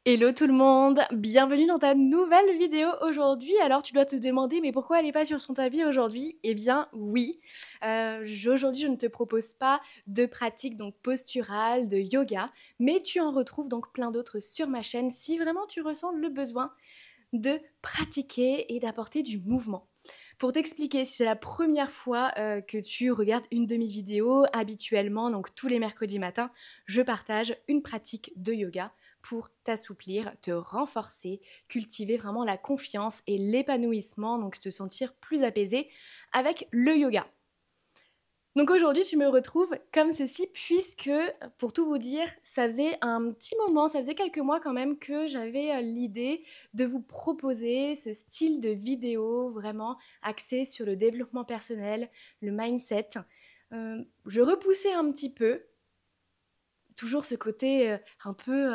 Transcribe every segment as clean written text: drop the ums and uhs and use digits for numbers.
Hello tout le monde, bienvenue dans ta nouvelle vidéo aujourd'hui. Alors tu dois te demander mais pourquoi elle n'est pas sur son tapis aujourd'hui? Eh bien oui, aujourd'hui je ne te propose pas de pratique donc posturale, de yoga, mais tu en retrouves donc plein d'autres sur ma chaîne si vraiment tu ressens le besoin de pratiquer et d'apporter du mouvement. Pour t'expliquer, si c'est la première fois que tu regardes une de mes vidéos, habituellement, donc tous les mercredis matins, je partage une pratique de yoga pour t'assouplir, te renforcer, cultiver vraiment la confiance et l'épanouissement, donc te sentir plus apaisé avec le yoga. Donc aujourd'hui, tu me retrouves comme ceci puisque, pour tout vous dire, ça faisait un petit moment, ça faisait quelques mois quand même que j'avais l'idée de vous proposer ce style de vidéo vraiment axé sur le développement personnel, le mindset. Je repoussais un petit peu, toujours ce côté un peu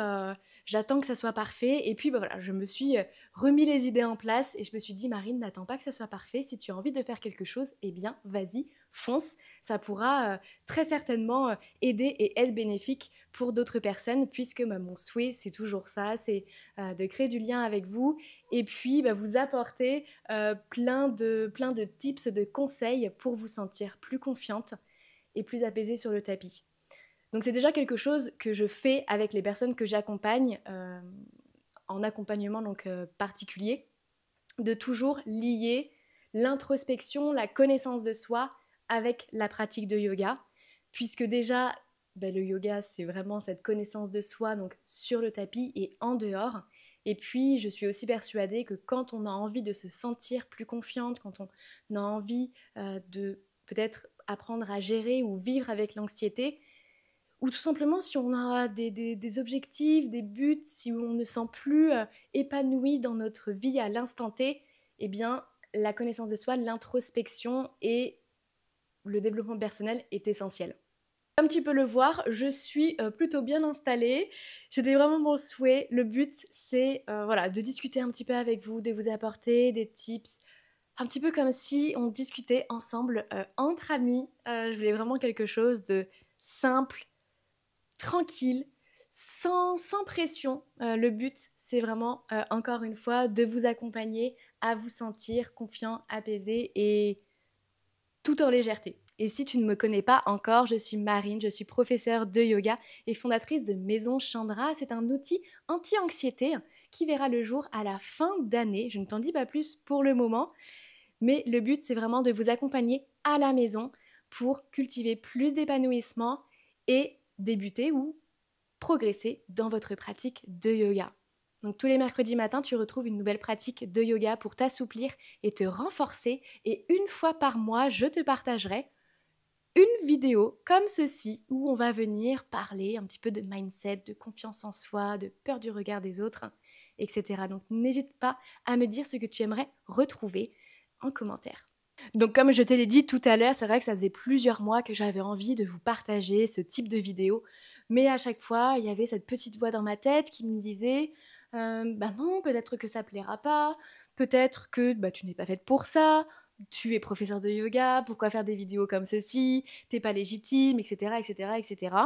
j'attends que ça soit parfait et puis bah voilà, je me suis remis les idées en place et je me suis dit Marine, n'attends pas que ça soit parfait, si tu as envie de faire quelque chose, eh bien vas-y, fonce, ça pourra très certainement aider et être bénéfique pour d'autres personnes puisque bah, mon souhait c'est toujours ça, c'est de créer du lien avec vous et puis bah, vous apporter plein de tips, de conseils pour vous sentir plus confiante et plus apaisée sur le tapis. Donc c'est déjà quelque chose que je fais avec les personnes que j'accompagne en accompagnement donc, particulier, de toujours lier l'introspection, la connaissance de soi avec la pratique de yoga, puisque déjà le yoga c'est vraiment cette connaissance de soi donc sur le tapis et en dehors. Et puis je suis aussi persuadée que quand on a envie de se sentir plus confiante, quand on a envie de peut-être apprendre à gérer ou vivre avec l'anxiété, ou tout simplement si on a des objectifs, des buts, si on ne sent plus épanoui dans notre vie à l'instant T, eh bien la connaissance de soi, l'introspection et le développement personnel est essentiel. Comme tu peux le voir, je suis plutôt bien installée. C'était vraiment mon souhait. Le but, c'est voilà, de discuter un petit peu avec vous, de vous apporter des tips, un petit peu comme si on discutait ensemble entre amis. Je voulais vraiment quelque chose de simple, tranquille, sans pression. Le but, c'est vraiment, encore une fois, de vous accompagner à vous sentir confiant, apaisé et tout en légèreté. Et si tu ne me connais pas encore, je suis Marine, je suis professeure de yoga et fondatrice de Maison Chandra. C'est un outil anti-anxiété qui verra le jour à la fin d'année. Je ne t'en dis pas plus pour le moment, mais le but, c'est vraiment de vous accompagner à la maison pour cultiver plus d'épanouissement et débuter ou progresser dans votre pratique de yoga. Donc tous les mercredis matins, tu retrouves une nouvelle pratique de yoga pour t'assouplir et te renforcer. Et une fois par mois, je te partagerai une vidéo comme ceci où on va venir parler un petit peu de mindset, de confiance en soi, de peur du regard des autres, etc. Donc n'hésite pas à me dire ce que tu aimerais retrouver en commentaire. Donc comme je te l'ai dit tout à l'heure, c'est vrai que ça faisait plusieurs mois que j'avais envie de vous partager ce type de vidéo, mais à chaque fois, il y avait cette petite voix dans ma tête qui me disait bah non, peut-être que ça plaira pas, peut-être que bah, tu n'es pas faite pour ça, tu es professeur de yoga, pourquoi faire des vidéos comme ceci, t'es pas légitime, etc., etc., etc.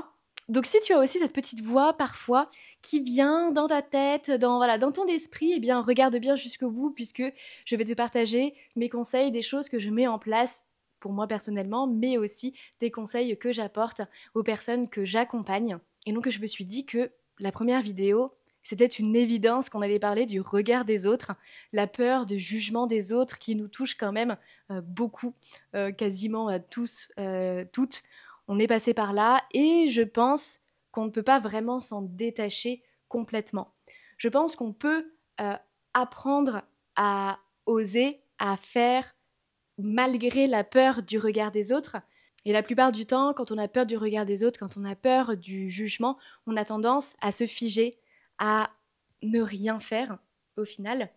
Donc si tu as aussi cette petite voix parfois qui vient dans ta tête, dans ton esprit, eh bien regarde bien jusqu'au bout puisque je vais te partager mes conseils, des choses que je mets en place pour moi personnellement, mais aussi des conseils que j'apporte aux personnes que j'accompagne. Et donc je me suis dit que la première vidéo, c'était une évidence qu'on allait parler du regard des autres, la peur du jugement des autres qui nous touche quand même beaucoup, quasiment tous, toutes. On est passé par là et je pense qu'on ne peut pas vraiment s'en détacher complètement. Je pense qu'on peut apprendre à oser, à faire malgré la peur du regard des autres. Et la plupart du temps, quand on a peur du regard des autres, quand on a peur du jugement, on a tendance à se figer, à ne rien faire au final.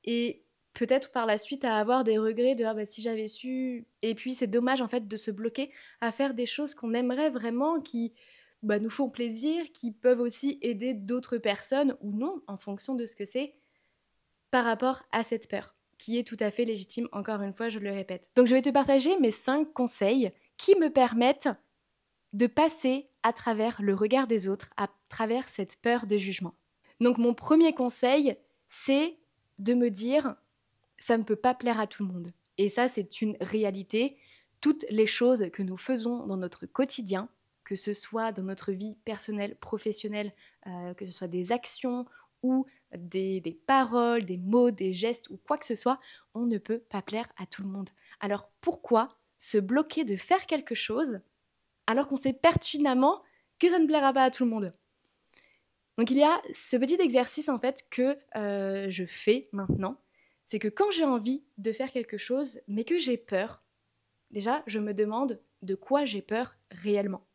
Et peut-être par la suite à avoir des regrets de ah bah si j'avais su. Et puis c'est dommage en fait de se bloquer à faire des choses qu'on aimerait vraiment, qui bah, nous font plaisir, qui peuvent aussi aider d'autres personnes ou non en fonction de ce que c'est par rapport à cette peur qui est tout à fait légitime, encore une fois, je le répète. Donc je vais te partager mes 5 conseils qui me permettent de passer à travers le regard des autres, à travers cette peur de jugement. Donc mon premier conseil, c'est de me dire, ça ne peut pas plaire à tout le monde. Et ça, c'est une réalité. Toutes les choses que nous faisons dans notre quotidien, que ce soit dans notre vie personnelle, professionnelle, que ce soit des actions ou des paroles, des mots, des gestes ou quoi que ce soit, on ne peut pas plaire à tout le monde. Alors pourquoi se bloquer de faire quelque chose alors qu'on sait pertinemment que ça ne plaira pas à tout le monde? Donc il y a ce petit exercice en fait que je fais maintenant, c'est que quand j'ai envie de faire quelque chose mais que j'ai peur, déjà je me demande de quoi j'ai peur réellement.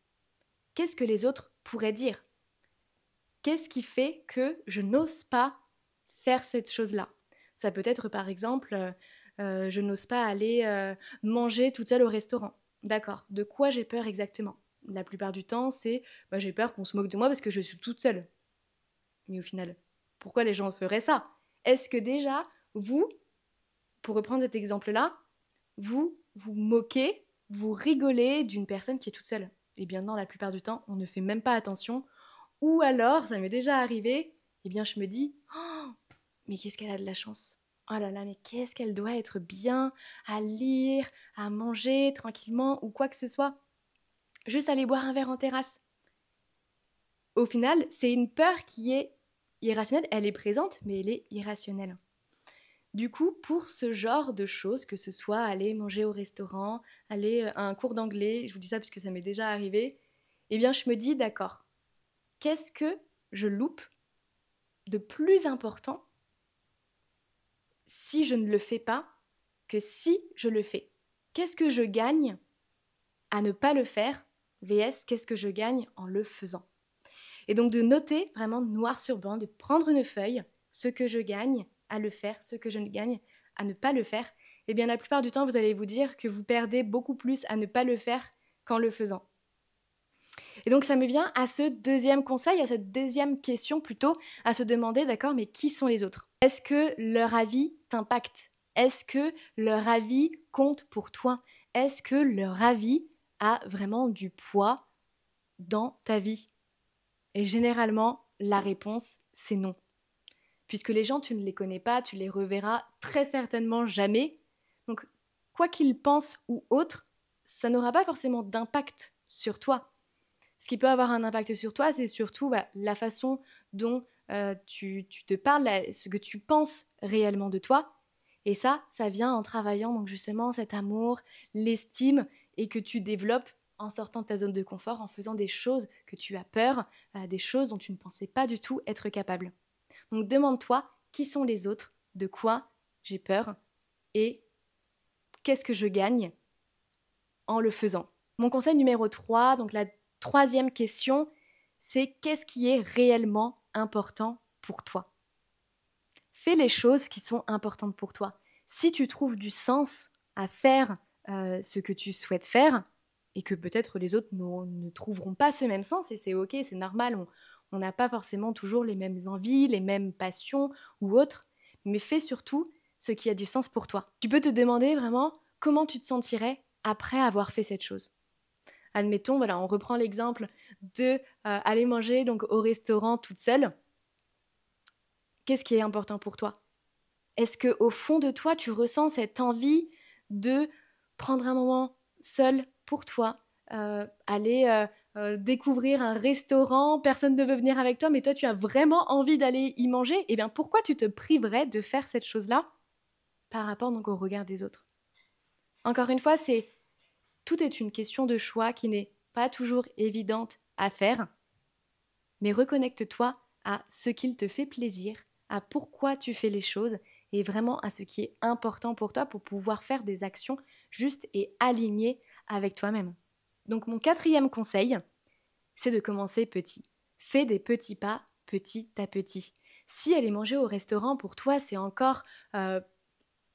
Qu'est-ce que les autres pourraient dire? Qu'est-ce qui fait que je n'ose pas faire cette chose-là? Ça peut être par exemple, je n'ose pas aller manger toute seule au restaurant. D'accord, de quoi j'ai peur exactement? La plupart du temps, c'est j'ai peur qu'on se moque de moi parce que je suis toute seule. Mais au final, pourquoi les gens feraient ça? Est-ce que déjà, vous, pour reprendre cet exemple-là, vous vous moquez, vous rigolez d'une personne qui est toute seule? Eh bien non, la plupart du temps, on ne fait même pas attention. Ou alors, ça m'est déjà arrivé, eh bien je me dis, oh, mais qu'est-ce qu'elle a de la chance. Oh là là, mais qu'est-ce qu'elle doit être bien à lire, à manger tranquillement ou quoi que ce soit. Juste aller boire un verre en terrasse. Au final, c'est une peur qui est irrationnelle. Elle est présente, mais elle est irrationnelle. Du coup, pour ce genre de choses, que ce soit aller manger au restaurant, aller à un cours d'anglais, je vous dis ça parce que ça m'est déjà arrivé, eh bien je me dis, d'accord, qu'est-ce que je loupe de plus important si je ne le fais pas que si je le fais? Qu'est-ce que je gagne à ne pas le faire vs qu'est-ce que je gagne en le faisant? Et donc de noter vraiment noir sur blanc, de prendre une feuille, ce que je gagne à le faire, ce que je ne gagne à ne pas le faire. Eh bien la plupart du temps, vous allez vous dire que vous perdez beaucoup plus à ne pas le faire qu'en le faisant. Et donc ça me vient à ce deuxième conseil, à cette deuxième question plutôt, à se demander, d'accord, mais qui sont les autres? Est-ce que leur avis t'impacte? Est-ce que leur avis compte pour toi? Est-ce que leur avis a vraiment du poids dans ta vie? Et généralement, la réponse, c'est non. Puisque les gens, tu ne les connais pas, tu les reverras très certainement jamais. Donc, quoi qu'ils pensent ou autre, ça n'aura pas forcément d'impact sur toi. Ce qui peut avoir un impact sur toi, c'est surtout la façon dont tu te parles, ce que tu penses réellement de toi. Et ça vient en travaillant donc justement cet amour, l'estime, et que tu développes en sortant de ta zone de confort, en faisant des choses que tu as peur, des choses dont tu ne pensais pas du tout être capable. Donc demande-toi, qui sont les autres? De quoi j'ai peur? Et qu'est-ce que je gagne en le faisant? Mon conseil numéro 3, donc la troisième question, c'est qu'est-ce qui est réellement important pour toi? Fais les choses qui sont importantes pour toi. Si tu trouves du sens à faire ce que tu souhaites faire, et que peut-être les autres ne trouveront pas ce même sens, et c'est ok, c'est normal, on n'a pas forcément toujours les mêmes envies, les mêmes passions ou autres, mais fais surtout ce qui a du sens pour toi. Tu peux te demander vraiment comment tu te sentirais après avoir fait cette chose. Admettons, voilà, on reprend l'exemple de aller manger donc au restaurant toute seule. Qu'est-ce qui est important pour toi? Est-ce qu'au fond de toi, tu ressens cette envie de prendre un moment seul pour toi, aller découvrir un restaurant, personne ne veut venir avec toi, mais toi, tu as vraiment envie d'aller y manger? Eh bien, pourquoi tu te priverais de faire cette chose-là par rapport donc au regard des autres? Encore une fois, tout est une question de choix qui n'est pas toujours évidente à faire, mais reconnecte-toi à ce qu'il te fait plaisir, à pourquoi tu fais les choses et vraiment à ce qui est important pour toi pour pouvoir faire des actions justes et alignées avec toi-même. Donc mon quatrième conseil, c'est de commencer petit. Fais des petits pas petit à petit. Si aller manger au restaurant pour toi c'est encore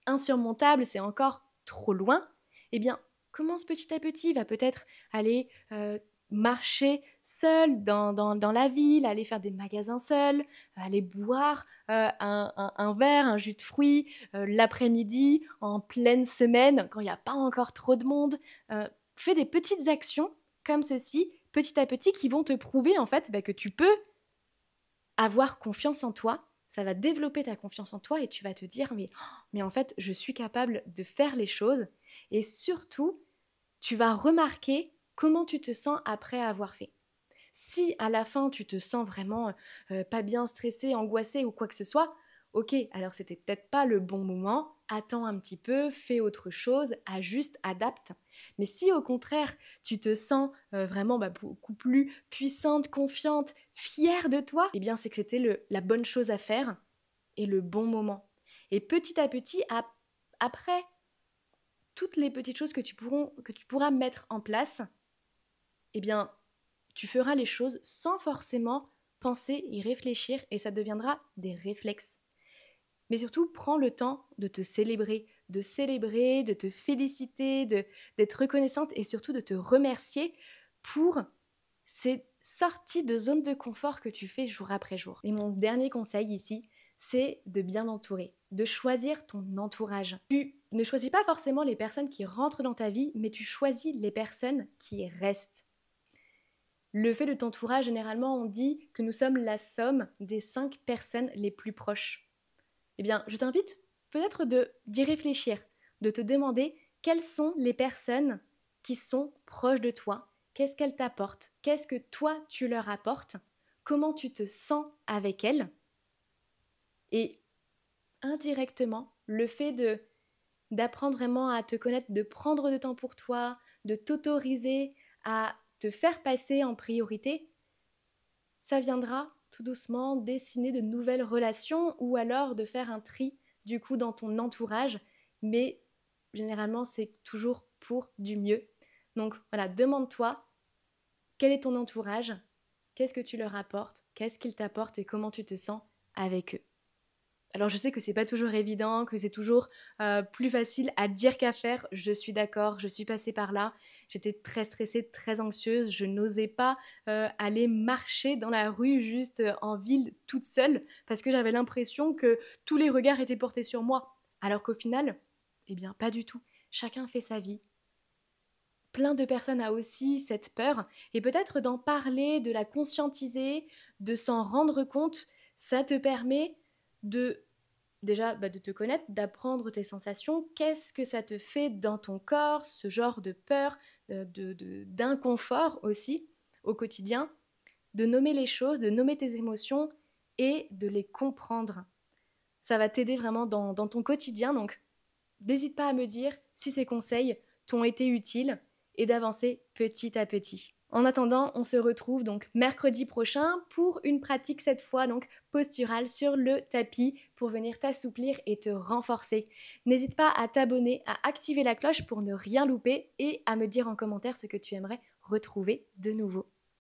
insurmontable, c'est encore trop loin, eh bien commence petit à petit, va peut-être aller marcher seul dans la ville, aller faire des magasins seul, aller boire un verre, un jus de fruits l'après-midi, en pleine semaine, quand il n'y a pas encore trop de monde. Fais des petites actions comme ceci, petit à petit, qui vont te prouver en fait que tu peux avoir confiance en toi, ça va développer ta confiance en toi et tu vas te dire mais en fait, je suis capable de faire les choses et surtout, tu vas remarquer comment tu te sens après avoir fait. Si à la fin tu te sens vraiment pas bien stressé, angoissé ou quoi que ce soit, ok, alors c'était peut-être pas le bon moment, attends un petit peu, fais autre chose, ajuste, adapte. Mais si au contraire tu te sens vraiment beaucoup plus puissante, confiante, fière de toi, eh bien c'est que c'était la bonne chose à faire et le bon moment. Et petit à petit, après toutes les petites choses que tu pourras mettre en place, eh bien tu feras les choses sans forcément penser y réfléchir et ça deviendra des réflexes. Mais surtout, prends le temps de te célébrer, de te féliciter, d'être reconnaissante et surtout de te remercier pour ces sorties de zone de confort que tu fais jour après jour. Et mon dernier conseil ici, c'est de bien t'entourer, de choisir ton entourage. Tu ne choisis pas forcément les personnes qui rentrent dans ta vie, mais tu choisis les personnes qui restent. Le fait de t'entourer, généralement, on dit que nous sommes la somme des 5 personnes les plus proches. Eh bien, je t'invite peut-être d'y réfléchir, de te demander quelles sont les personnes qui sont proches de toi, qu'est-ce qu'elles t'apportent, qu'est-ce que toi tu leur apportes, comment tu te sens avec elles. Et indirectement, le fait d'apprendre vraiment à te connaître, de prendre du temps pour toi, de t'autoriser à te faire passer en priorité, ça viendra tout doucement dessiner de nouvelles relations ou alors de faire un tri du coup dans ton entourage, mais généralement c'est toujours pour du mieux. Donc voilà, demande-toi quel est ton entourage, qu'est-ce que tu leur apportes, qu'est-ce qu'ils t'apportent et comment tu te sens avec eux. Alors je sais que c'est pas toujours évident, que c'est toujours plus facile à dire qu'à faire, je suis d'accord, je suis passée par là, j'étais très stressée, très anxieuse, je n'osais pas aller marcher dans la rue juste en ville toute seule parce que j'avais l'impression que tous les regards étaient portés sur moi, alors qu'au final, eh bien pas du tout, chacun fait sa vie. Plein de personnes a aussi cette peur et peut-être d'en parler, de la conscientiser, de s'en rendre compte, ça te permet de déjà de te connaître, d'apprendre tes sensations, qu'est-ce que ça te fait dans ton corps, ce genre de peur, d'inconfort aussi au quotidien, de nommer les choses, de nommer tes émotions et de les comprendre. Ça va t'aider vraiment dans ton quotidien, donc n'hésite pas à me dire si ces conseils t'ont été utiles et d'avancer petit à petit. En attendant, on se retrouve donc mercredi prochain pour une pratique cette fois donc posturale sur le tapis pour venir t'assouplir et te renforcer. N'hésite pas à t'abonner, à activer la cloche pour ne rien louper et à me dire en commentaire ce que tu aimerais retrouver de nouveau.